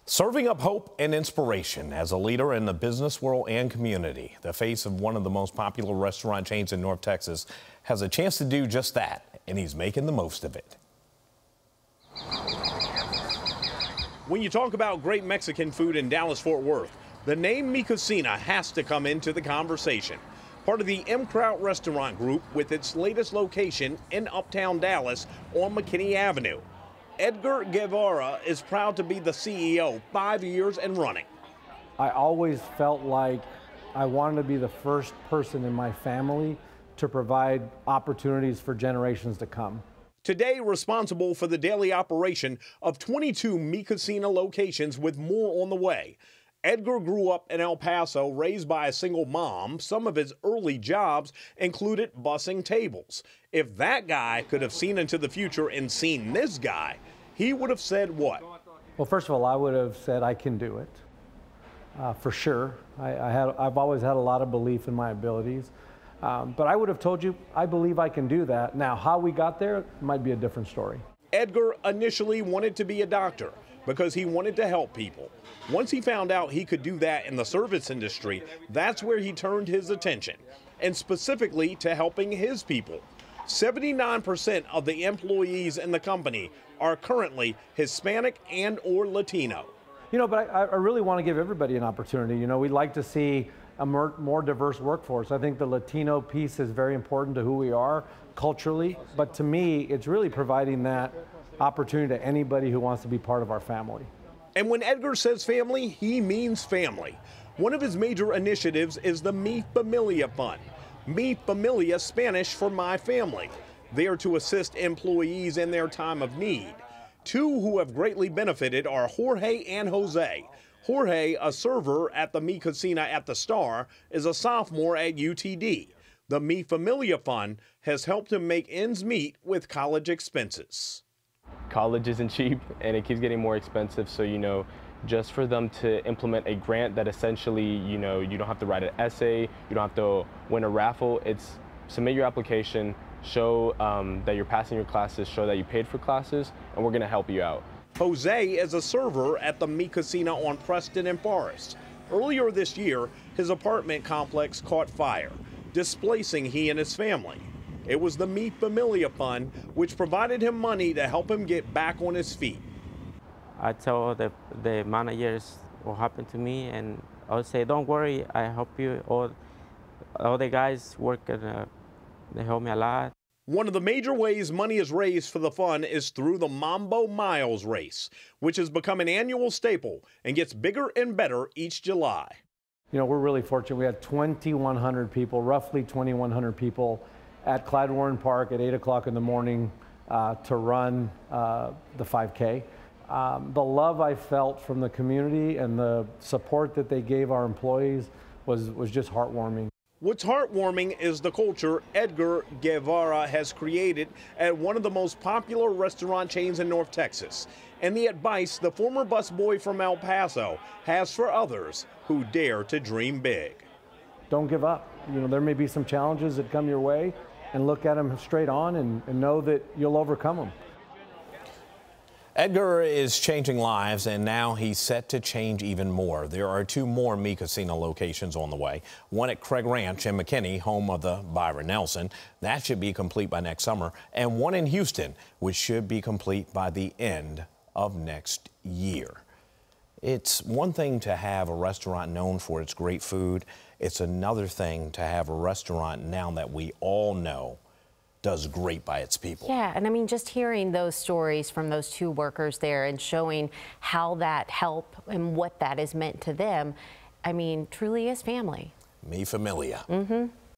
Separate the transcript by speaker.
Speaker 1: Serving up hope and inspiration as a leader in the business world and community, the face of one of the most popular restaurant chains in North Texas has a chance to do just that, and he's making the most of it. When you talk about great Mexican food in Dallas-Fort Worth, the name Mi Cocina has to come into the conversation. Part of the M. Kraut restaurant group with its latest location in Uptown Dallas on McKinney Avenue. Edgar Guevara is proud to be the CEO 5 years and running.
Speaker 2: I always felt like I wanted to be the first person in my family to provide opportunities for generations to come.
Speaker 1: Today, responsible for the daily operation of 22 Mi Cocina locations with more on the way. Edgar grew up in El Paso, raised by a single mom. Some of his early jobs included bussing tables. If that guy could have seen into the future and seen this guy, he would have said what?
Speaker 2: Well, first of all, I would have said I can do it, for sure. I've always had a lot of belief in my abilities, but I would have told you I believe I can do that. Now, how we got there might be a different story.
Speaker 1: Edgar initially wanted to be a doctor because he wanted to help people. Once he found out he could do that in the service industry, that's where he turned his attention, and specifically to helping his people. 79% of the employees in the company are currently Hispanic and or Latino.
Speaker 2: You know, but I really want to give everybody an opportunity. You know, we'd like to see a more diverse workforce. I think the Latino piece is very important to who we are culturally, but to me, it's really providing that opportunity to anybody who wants to be part of our family.
Speaker 1: And when Edgar says family, he means family. One of his major initiatives is the Mi Familia Fund. Mi Familia, Spanish for my family. There to assist employees in their time of need. Two who have greatly benefited are Jorge and Jose. Jorge, a server at the Mi Cocina at the Star, is a sophomore at UTD. The Mi Familia Fund has helped him make ends meet with college expenses.
Speaker 3: College isn't cheap and it keeps getting more expensive, so just for them to implement a grant that essentially you don't have to write an essay, you don't have to win a raffle. It's submit your application, show that you're passing your classes, show that you paid for classes, and we're going to help you out.
Speaker 1: Jose is a server at the Mi Cocina on Preston and Forest. Earlier this year, his apartment complex caught fire, displacing he and his family. It was the Mi Familia Fund which provided him money to help him get back on his feet.
Speaker 4: I tell the managers what happened to me, and I would say, don't worry, I help you. All the guys work, they help me a lot.
Speaker 1: One of the major ways money is raised for the fund is through the Mambo Miles race, which has become an annual staple and gets bigger and better each July.
Speaker 2: You know, we're really fortunate. We had 2,100 people, roughly 2,100 people at Clyde Warren Park at 8 o'clock in the morning to run the 5K. The love I felt from the community and the support that they gave our employees was just heartwarming.
Speaker 1: What's heartwarming is the culture Edgar Guevara has created at one of the most popular restaurant chains in North Texas, and the advice the former busboy from El Paso has for others who dare to dream big.
Speaker 2: Don't give up. You know, there may be some challenges that come your way, and look at them straight on and know that you'll overcome them.
Speaker 1: Edgar is changing lives, and now he's set to change even more. There are 2 more Mi Cocina locations on the way. One at Craig Ranch in McKinney, home of the Byron Nelson. That should be complete by next summer. And one in Houston, which should be complete by the end of next year. It's one thing to have a restaurant known for its great food. It's another thing to have a restaurant now that we all know does great by its people.
Speaker 5: Yeah, and I mean, just hearing those stories from those 2 workers there and showing how that help and what that has meant to them, I mean, truly is family.
Speaker 1: Mi Familia.
Speaker 5: Mm-hmm.